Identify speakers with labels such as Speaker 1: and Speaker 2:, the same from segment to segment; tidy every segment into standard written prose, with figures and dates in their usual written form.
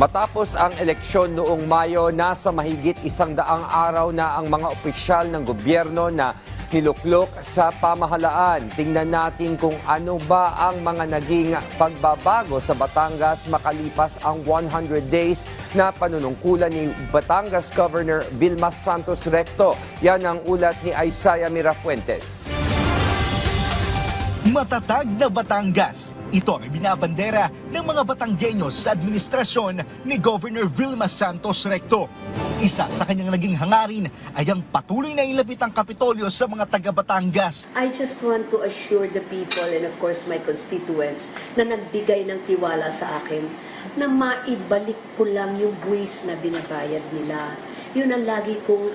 Speaker 1: Matapos ang eleksyon noong Mayo, nasa mahigit 100 araw na ang mga opisyal ng gobyerno na niluklok sa pamahalaan. Tingnan natin kung ano ba ang mga naging pagbabago sa Batangas makalipas ang 100 days na panunungkulan ni Batangas Governor Vilma Santos Recto. Yan ang ulat ni Isaiah Mirafuentes.
Speaker 2: Matatag na Batangas. Ito ang binabandera ng mga Batanggenyos sa administrasyon ni Governor Vilma Santos Recto. Isa sa kanyang naging hangarin ay ang patuloy na ilapit ang Kapitolyo sa mga taga-Batangas.
Speaker 3: I just want to assure the people and of course my constituents na nagbigay ng tiwala sa akin na maibalik ko lang yung buwis na binabayad nila. Yun ang lagi kong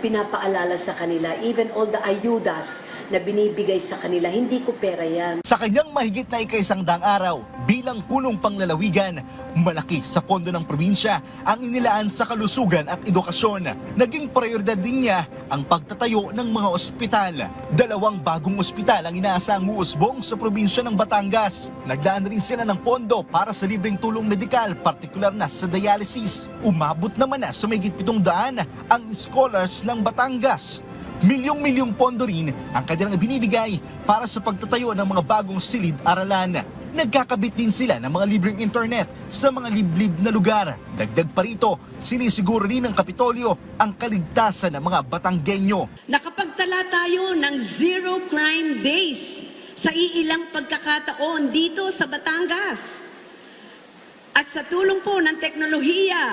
Speaker 3: pinapaalala sa kanila. Even all the ayudas na binibigay sa kanila, hindi ko pera yan.
Speaker 2: Sa kanyang mahigit na ika-100 araw bilang punong panglalawigan, malaki sa pondo ng probinsya ang inilaan sa kalusugan at edukasyon. Naging prioridad din niya ang pagtatayo ng mga ospital. 2 bagong ospital ang inaasang uusbong sa probinsya ng Batangas. Naglaan rin sila ng pondo para sa libreng tulong medikal, partikular na sa dialysis. Umabot naman na sa mahigit 700 ang scholars ng Batangas. Milyong-milyong pondo rin ang kanilang binibigay para sa pagtatayo ng mga bagong silid-aralan. Nagkakabit din sila ng mga libreng internet sa mga liblib na lugar. Dagdag pa rito, sinisiguro rin ng Kapitolyo ang kaligtasan ng mga Batanggenyo.
Speaker 4: Nakapagtala tayo ng zero crime days sa iilang pagkakataon dito sa Batangas. At sa tulong po ng teknolohiya,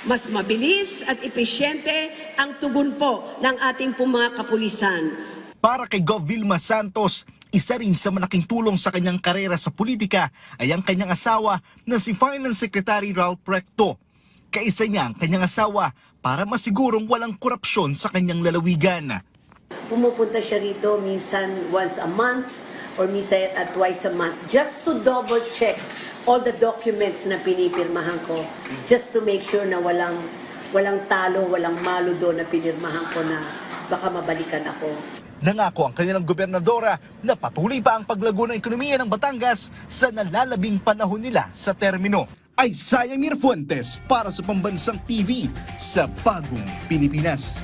Speaker 4: mas mabilis at epesyente ang tugon po ng ating mga kapulisan.
Speaker 2: Para kay Gov. Vilma Santos, isa rin sa malaking tulong sa kanyang karera sa politika ay ang kanyang asawa na si Finance Secretary Ralph Recto. Kaisa niya ang kanyang asawa para masigurong walang korupsyon sa kanyang lalawigan.
Speaker 3: Pumupunta siya rito minsan once a month or minsan at twice a month just to double check all the documents na pinipirmahan ko, just to make sure na walang talo, walang malo doon na pinirmahan ko na baka mabalikan ako.
Speaker 2: Nangako ang kanilang gobernadora na patuloy pa ang paglago ng ekonomiya ng Batangas sa nalalabing panahon nila sa termino. Isaiah Mirafuentes para sa Pambansang TV sa Bagong Pilipinas.